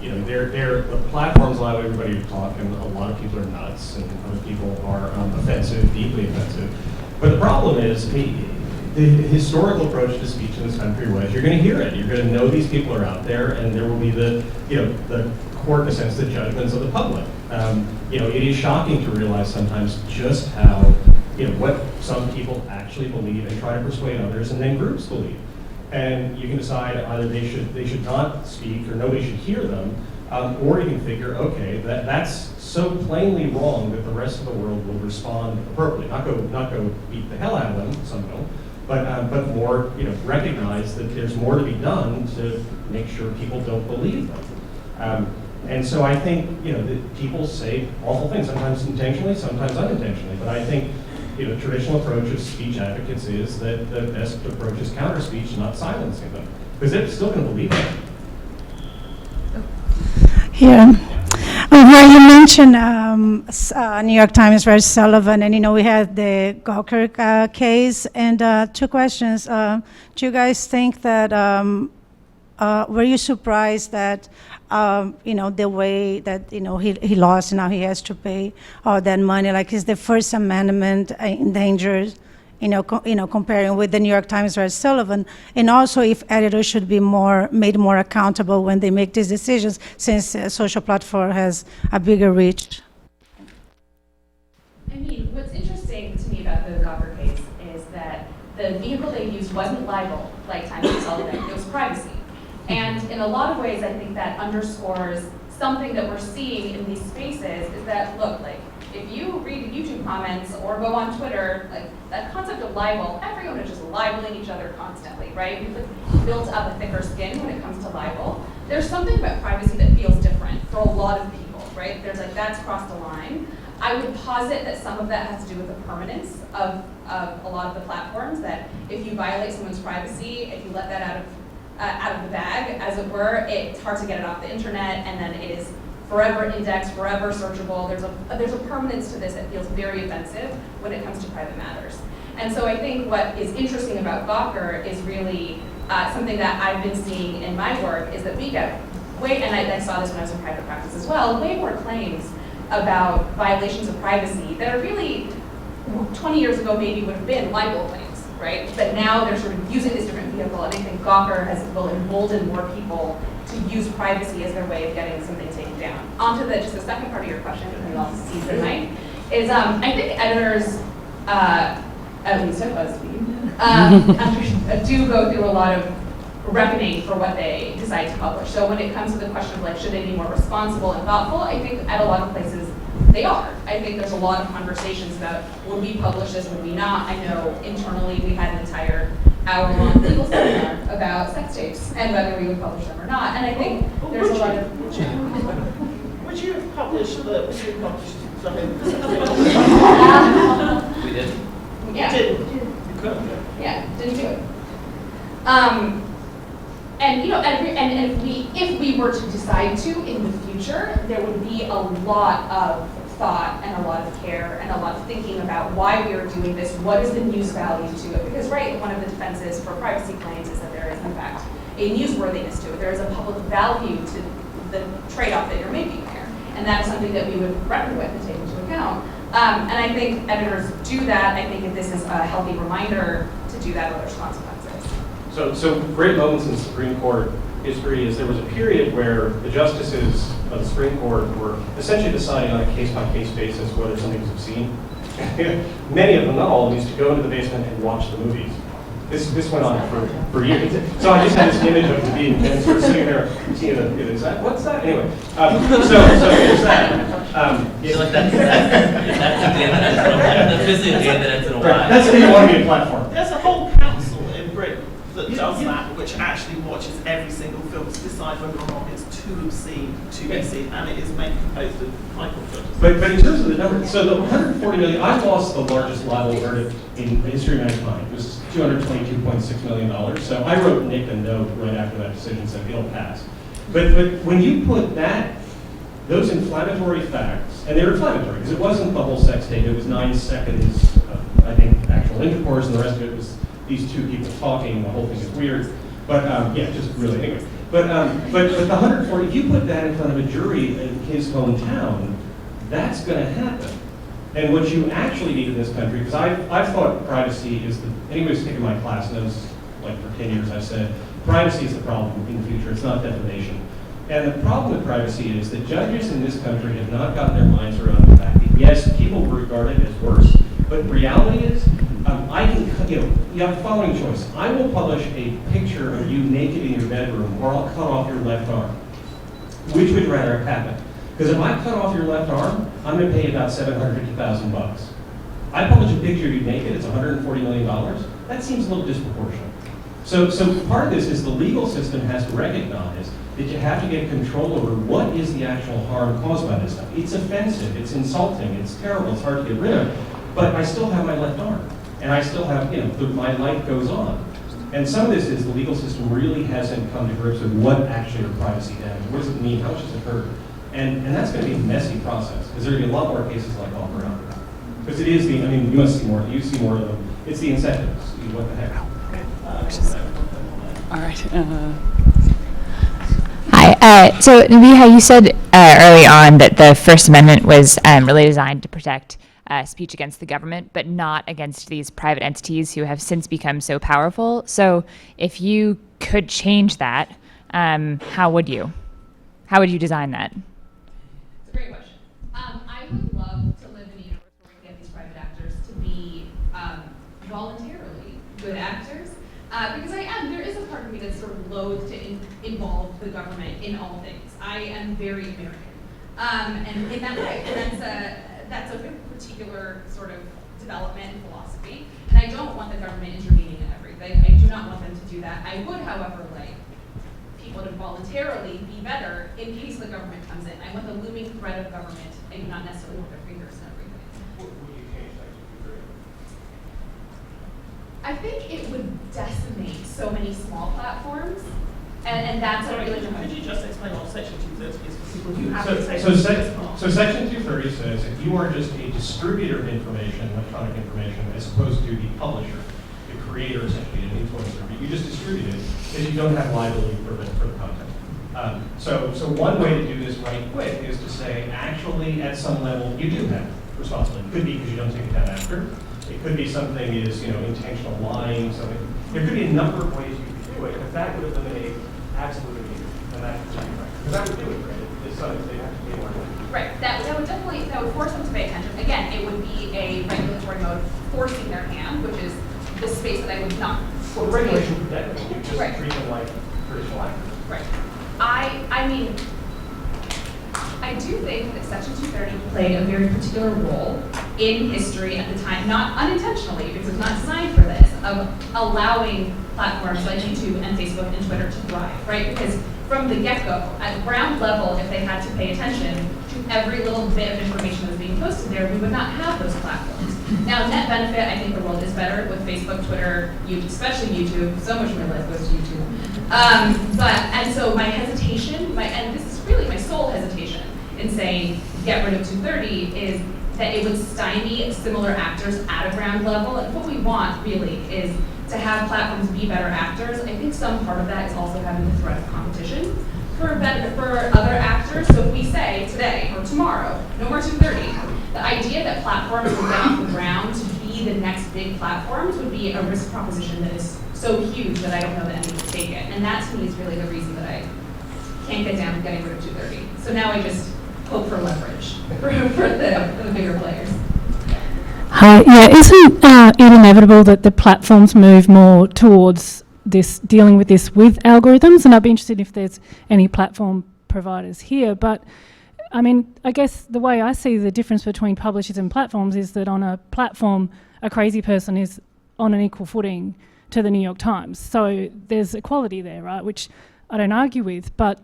the platforms allow everybody to talk, and a lot of people are nuts, and other people are offensive, deeply offensive. But the problem is, the historical approach to speech in this country was, you're going to hear it, you're going to know these people are out there, and there will be the court, in a sense, the judgments of the public. It is shocking to realize sometimes just how, what some people actually believe and try to persuade others, and then groups believe. And you can decide either they should not speak or nobody should hear them, Or you can figure, okay, that's so plainly wrong that the rest of the world will respond appropriately. Not go beat the hell out of them, some will, but more, recognize that there's more to be done to make sure people don't believe them. And so I think, that people say awful things, sometimes intentionally, sometimes unintentionally. But I think, the traditional approach of speech advocates is that the best approach is counter speech, not silencing them, because they're still going to believe it. Yeah. Well, you mentioned New York Times versus Sullivan, and we had the Gawker case. And 2 questions. Do you guys think that were you surprised that the way that he lost and now he has to pay all that money? Like, is the First Amendment endangered? Comparing with the New York Times versus Sullivan, and also if editors should be made more accountable when they make these decisions, since a social platform has a bigger reach. I mean, what's interesting to me about the Gawker case is that the vehicle they used wasn't libel like Times and Sullivan, it was privacy. And in a lot of ways, I think that underscores something that we're seeing in these spaces is that, look, if you read YouTube comments or go on Twitter, that concept of libel, everyone is just libeling each other constantly, right? We've built up a thicker skin when it comes to libel. There's something about privacy that feels different for a lot of people, right? There's that's crossed a line. I would posit that some of that has to do with the permanence of a lot of the platforms, that if you violate someone's privacy, if you let that out of the bag, as it were, it's hard to get it off the internet, and then it is forever indexed, forever searchable. There's a permanence to this that feels very offensive when it comes to private matters. And so I think what is interesting about Gawker is really something that I've been seeing in my work is that we get and I saw this when I was in private practice as well, way more claims about violations of privacy that are really 20 years ago maybe would have been libel claims, right? But now they're sort of using this different vehicle, and I think Gawker will embolden more people to use privacy as their way of getting something taken down. On to just the second part of your question, which we all see tonight, is I think editors, at least at BuzzFeed, do go through a lot of reckoning for what they decide to publish. So when it comes to the question of should they be more responsible and thoughtful, I think at a lot of places they are. I think there's a lot of conversations about would we publish this, would we not. I know internally we had an entire hour-long legal seminar about sex tapes and whether we would publish them or not. And I think there's a lot of... Would you have published something? We did. Yeah. You didn't. You could. Yeah, didn't do it. And if we were to decide to in the future, there would be a lot of thought and a lot of care and a lot of thinking about why we are doing this, what is the news value to it, because one of the defenses for privacy claims is that there is in fact a newsworthiness to it. There is a public value to the trade-off that you're making there, and that is something that we would reckon with and take into account. And I think editors do that. I think that this is a healthy reminder to do that, or there's consequences. So great moments in Supreme Court history is there was a period where the justices of the Supreme Court were essentially deciding on a case-by-case basis whether something was obscene. Many of them, not all of them, used to go into the basement and watch the movies. This went on for years. So I just had this image of the and sort of sitting there seeing is that, what's that? Anyway, so there's that. That's the day that that's basically the day that it's in a while. Right, that's the you want to be a platform. There's a whole council in Britain that does that, which actually watches every single film to decide whether or not it's too obscene to be seen, and it is mainly composed of high films. But in terms of the numbers, so the 140 million, I lost the largest libel verdict in the history of mankind. It was $222.6 million. So I wrote Nick a note right after that decision saying it'll pass. But when you put those inflammatory facts, and they're inflammatory because it wasn't the whole sex tape, it was 9 seconds of, I think, actual intercourse, and the rest of it was these two people talking, the whole thing is weird. But just really, anyway. But the 140, if you put that in front of a jury in his hometown, that's going to happen. And what you actually need in this country, because I've thought privacy is anybody who's taken my class knows, for 10 years I've said, privacy is the problem in the future, it's not defamation. And the problem with privacy is that judges in this country have not gotten their minds around the fact that yes, people regard it as worse, but reality is, you have the following choice. I will publish a picture of you naked in your bedroom, or I'll cut off your left arm. Which would you rather happen? Because if I cut off your left arm, I'm going to pay you about $750,000. I publish a picture, you make it, it's $140 million. That seems a little disproportionate. So part of this is the legal system has to recognize that you have to get control over what is the actual harm caused by this stuff. It's offensive, it's insulting, it's terrible, it's hard to get rid of, but I still have my left arm. And I still have, my life goes on. And some of this is the legal system really hasn't come to grips with what actually are privacy damage. What does it mean? How much does it hurt? And that's going to be a messy process, because there are going to be a lot more cases like all around. Because it is you must see more, you see more of them. It's the incentives. What the heck? All right. Hi. So, Nabiha, you said early on that the First Amendment was really designed to protect speech against the government, but not against these private entities who have since become so powerful. So, if you could change that, how would you? How would you design that? It's a great question. I would love to live in a universe where we get these private actors to be voluntarily good actors, because there is a part of me that's sort of loath to involve the government in all things. I am very American, and in that way, and that's a very particular sort of development and philosophy, and I don't want the government intervening in everything. I do not want them to do that. I would, however, like people to voluntarily be better in case the government comes in. I want the looming threat of government and not necessarily with their fingers and everything. What would you change Section 230? I think it would decimate so many small platforms, and that's a really Could you just explain what Section 230 is for people who have So, to say so Section 230 says if you are just a distributor of information, electronic information, as opposed to the publisher, the creator, essentially, an influencer, you just distribute it, then you don't have liability for the content. So one way to do this right quick is to say, actually, at some level, you do have responsibility. It could be because you don't take it down after. It could be something is, intentional lying, something. There could be a number of ways you could do it, but that would eliminate absolute immunity. And that would be right. Because that would do it, right? It's something they have to pay more attention. Right. That would force them to pay attention. Again, it would be a regulatory mode forcing their hand, which is the space that I would not. Well, the regulation would definitely you just Right. treat them like traditional actors. Right. I mean, I do think that Section 230 played a very particular role in history at the time, not unintentionally, because it's not designed for this, of allowing platforms like YouTube and Facebook and Twitter to thrive, right? Because from the get-go, at ground level, if they had to pay attention to every little bit of information that was being posted there, we would not have those platforms. Now, net benefit, I think the world is better with Facebook, Twitter, YouTube, especially YouTube. So much of my life goes to YouTube. And so my hesitation, and this is really my sole hesitation in saying get rid of 230 is that it would stymie similar actors at a ground level. And what we want really is to have platforms be better actors. I think some part of that is also having the threat of competition for other actors. So if we say today or tomorrow, no more 230, the idea that platforms will get off the ground to be the next big platforms would be a risk proposition that is so huge that I don't know that anyone would take it. And that to me is really the reason that I can't get down with getting rid of 230. So now I just hope for leverage for the bigger players. Yeah, isn't it inevitable that the platforms move more towards this, dealing with this with algorithms? And I'd be interested if there's any platform providers here. But I mean, I guess the way I see the difference between publishers and platforms is that on a platform, a crazy person is on an equal footing to the New York Times. So there's equality there, right? Which I don't argue with. But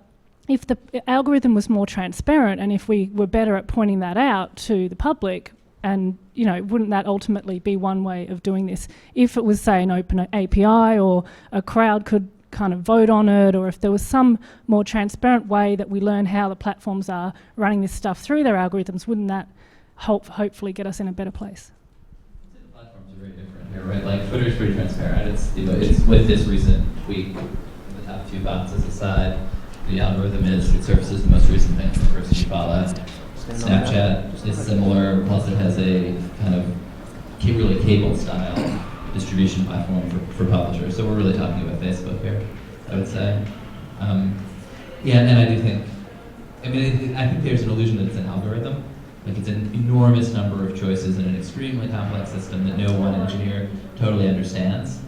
if the algorithm was more transparent and if we were better at pointing that out to the public, and wouldn't that ultimately be one way of doing this? If it was, say, an open API or a crowd could kind of vote on it, or if there was some more transparent way that we learn how the platforms are running this stuff through their algorithms, wouldn't that hopefully get us in a better place? The platforms are very different here, right? Like Twitter's pretty transparent. It's it's with this recent tweak, the top two boxes aside, the algorithm it surfaces the most recent thing for the person you follow. Snapchat is similar, plus it has a kind of really cable-style distribution platform for publishers. So we're really talking about Facebook here, I would say. Yeah, and I do think, I think there's an illusion that it's an algorithm. Like it's an enormous number of choices in an extremely complex system that no one engineer totally understands.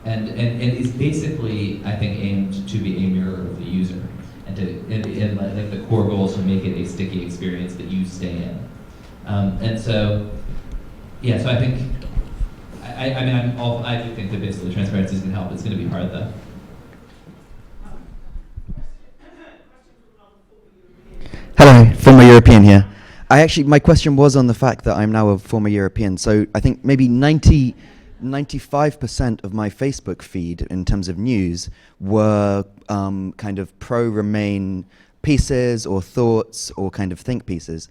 And is basically, I think, aimed to be a mirror of the user. and like the core goal is to make it a sticky experience that you stay in. And so, yeah, so I think, I do think that basically transparency is going to help. It's going to be hard though. Hello, former European here. My question was on the fact that I'm now a former European. So I think maybe 95% of my Facebook feed in terms of news were kind of pro-Remain pieces or thoughts or kind of think pieces.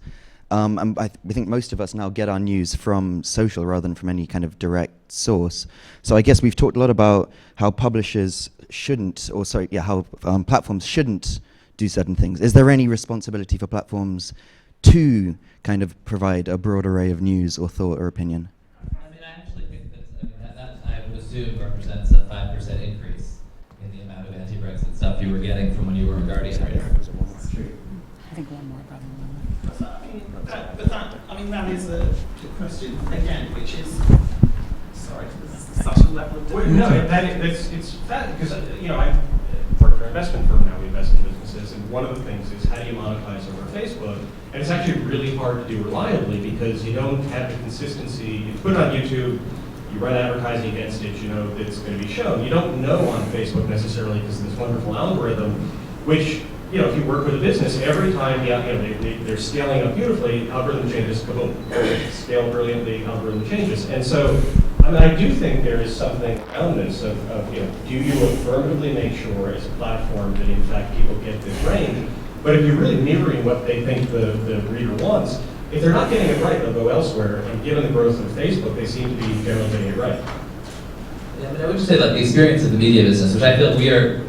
And we think most of us now get our news from social rather than from any kind of direct source. So I guess we've talked a lot about how publishers shouldn't, or sorry, yeah, how platforms shouldn't do certain things. Is there any responsibility for platforms to kind of provide a broad array of news or thought or opinion? I mean, I actually think that I would assume represents a 5% increase in the amount of anti-Brexit stuff you were getting from when you were a Guardian reader. That's true. I think one more probably. That is a good question again, which is sorry, there's such a level of difference. No, it's that because I work for an investment firm now. We invest in businesses, and one of the things is how do you monetize over Facebook? And it's actually really hard to do reliably because you don't have the consistency. You put it on YouTube, you run advertising against it, you know that it's going to be shown. You don't know on Facebook necessarily because of this wonderful algorithm, which, you know, if you work with a business, every time they're scaling up beautifully, algorithm changes, kaboom. Scale brilliantly, algorithm changes. And so, I do think there is something around this of do you affirmatively make sure as a platform that in fact people get this range? But if you're really mirroring what they think the reader wants, if they're not getting it right, they'll go elsewhere. And given the growth of Facebook, they seem to be generally getting it right. Yeah, I would just say like the experience of the media business, which I feel we are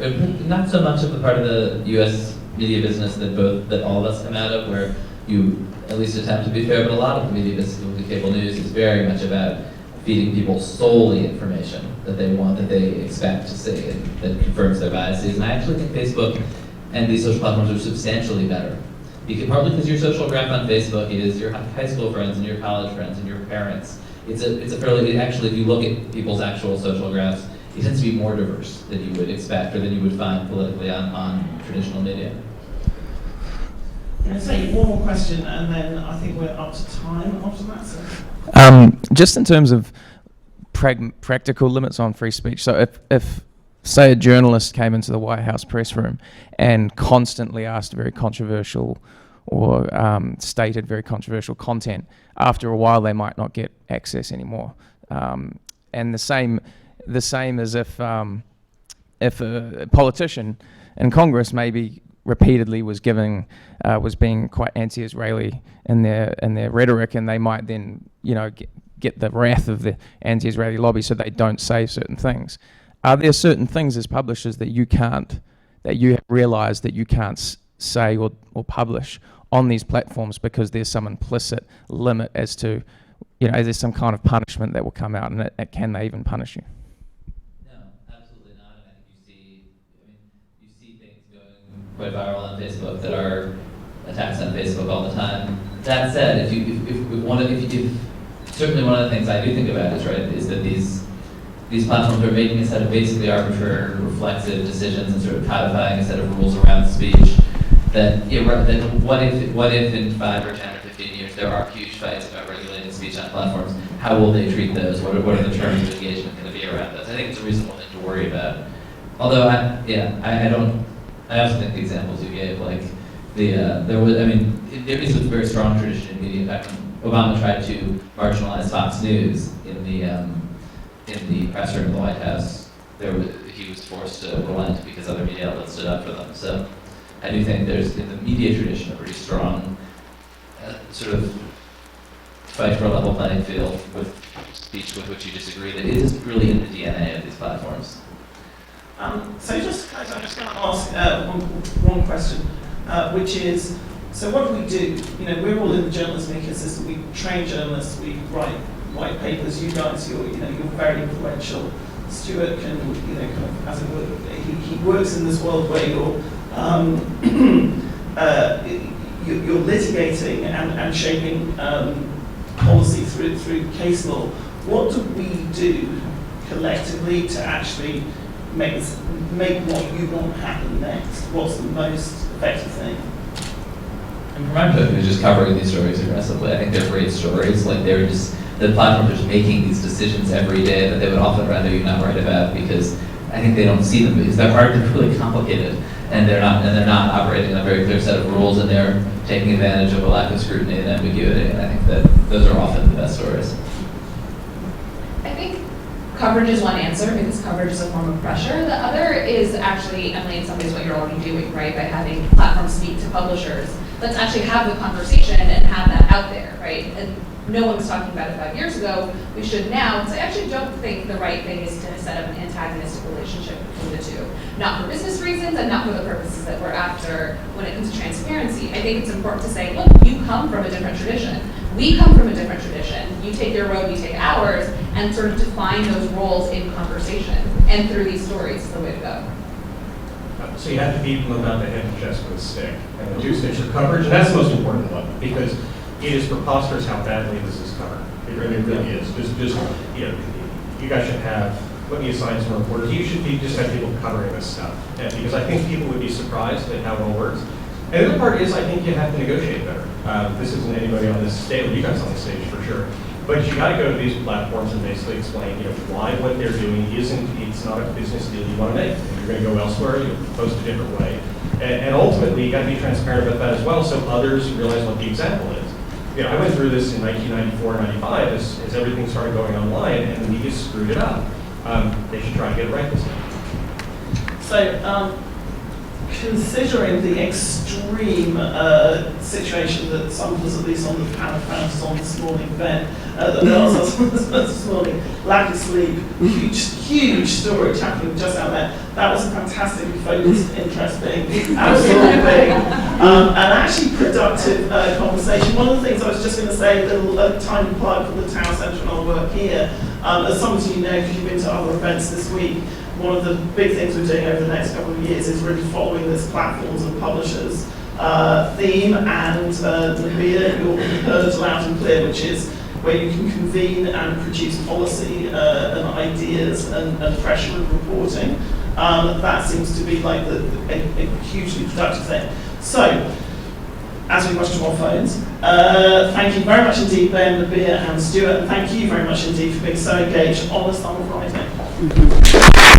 not so much of the part of the U.S. media business that all of us come out of, where you at least attempt to be fair, but a lot of the media business with the cable news is very much about feeding people solely information that they want, that they expect to see, and that confirms their biases. And I actually think Facebook and these social platforms are substantially better. Partly because your social graph on Facebook is your high school friends and your college friends and your parents. It's a fairly, actually, if you look at people's actual social graphs, it tends to be more diverse than you would expect or than you would find politically on traditional media. I'm going to take one more question, and then I think we're up to time after that. So. Just in terms of practical limits on free speech, so if say a journalist came into the White House press room and constantly asked very controversial or stated very controversial content, after a while they might not get access anymore. And the same as if a politician in Congress maybe repeatedly was being quite anti-Israeli in their rhetoric, and they might then get the wrath of the anti-Israeli lobby, so they don't say certain things. Are there certain things as publishers that you have realized that you can't say or publish on these platforms because there's some implicit limit as to, is there some kind of punishment that will come out, and can they even punish you? No, absolutely not. And I think you see things going quite viral on Facebook that are attacks on Facebook all the time. That said, certainly one of the things I do think about is that these platforms are making a set of basically arbitrary, reflexive decisions and sort of codifying a set of rules around speech. That what if in 5 or 10 or 15 years there are huge fights about regulating speech on platforms? How will they treat those? What are the terms of engagement going to be around those? I think it's a reasonable thing to worry about. Although I also think the examples you gave, like there is a very strong tradition in media. In fact, when Obama tried to marginalize Fox News in the press room of the White House, he was forced to relent because other media outlets stood up for them. So I do think there's, in the media tradition, a pretty strong sort of fight for a level playing field with speech with which you disagree that is really in the DNA of these platforms. I'm just going to ask one question, which is, so what do we do? We're all in the journalism ecosystem. We train journalists. We write white papers. You guys, you're very influential. Stuart can, kind of, as it were, he works in this world where you're litigating and shaping policy through case law. What do we do collectively to actually make what you want happen next? What's the most effective thing? And from my perspective, it's just covering these stories aggressively. I think they're great stories. Like the platforms are just making these decisions every day that they would often rather you not write about, because I think they don't see them because they're hard, they're really complicated, and they're not operating on a very clear set of rules, and they're taking advantage of a lack of scrutiny and ambiguity. And I think that those are often the best stories. I think coverage is one answer because coverage is a form of pressure. The other is actually, Emily, in some ways what you're already doing, right? By having platforms speak to publishers. Let's actually have the conversation and have that out there, right? And no one was talking about it 5 years ago. We should now, because I actually don't think the right thing is to set up an antagonistic relationship between the two. Not for business reasons and not for the purposes that we're after when it comes to transparency. I think it's important to say, look, you come from a different tradition. We come from a different tradition. You take your road, we take ours, and sort of define those roles in conversation. And through these stories is the way to go. So you have to beat them about the head and chest with a stick. And the two-stitch of coverage, and that's the most important one, because it is preposterous how badly this is covered. It really is. Just you guys should have, let me assign some reporters. You should just have people covering this stuff. And because I think people would be surprised at how it all works. And the other part is I think you have to negotiate better. This isn't anybody on this stage, you guys on the stage for sure. But you got to go to these platforms and basically explain, why what they're doing it's not a business deal you want to make. You're going to go elsewhere, you'll post a different way. And ultimately, you got to be transparent about that as well, so others realize what the example is. I went through this in 1994, 95, as everything started going online, and the media screwed it up. They should try to get it right this time. So, considering the extreme situation that some of us, at least on the panel, found us on this morning, Ben, that was on this morning, lack of sleep, huge story tackling just out there. That was a fantastically focused, interesting, absorbing, and actually productive conversation. One of the things I was just going to say, a little tiny plug for the Town Centre and our work here. As some of you know, because you've been to other events this week, one of the big things we're doing over the next couple of years is really following this platforms and publishers theme, and Nabiha, you heard loud and clear, which is where you can convene and produce policy and ideas and pressure and reporting. That seems to be like a hugely productive thing. So, as we rush to our phones, thank you very much indeed, Ben, Nabiha, and Stuart, and thank you very much indeed for being so engaged on a summer Friday.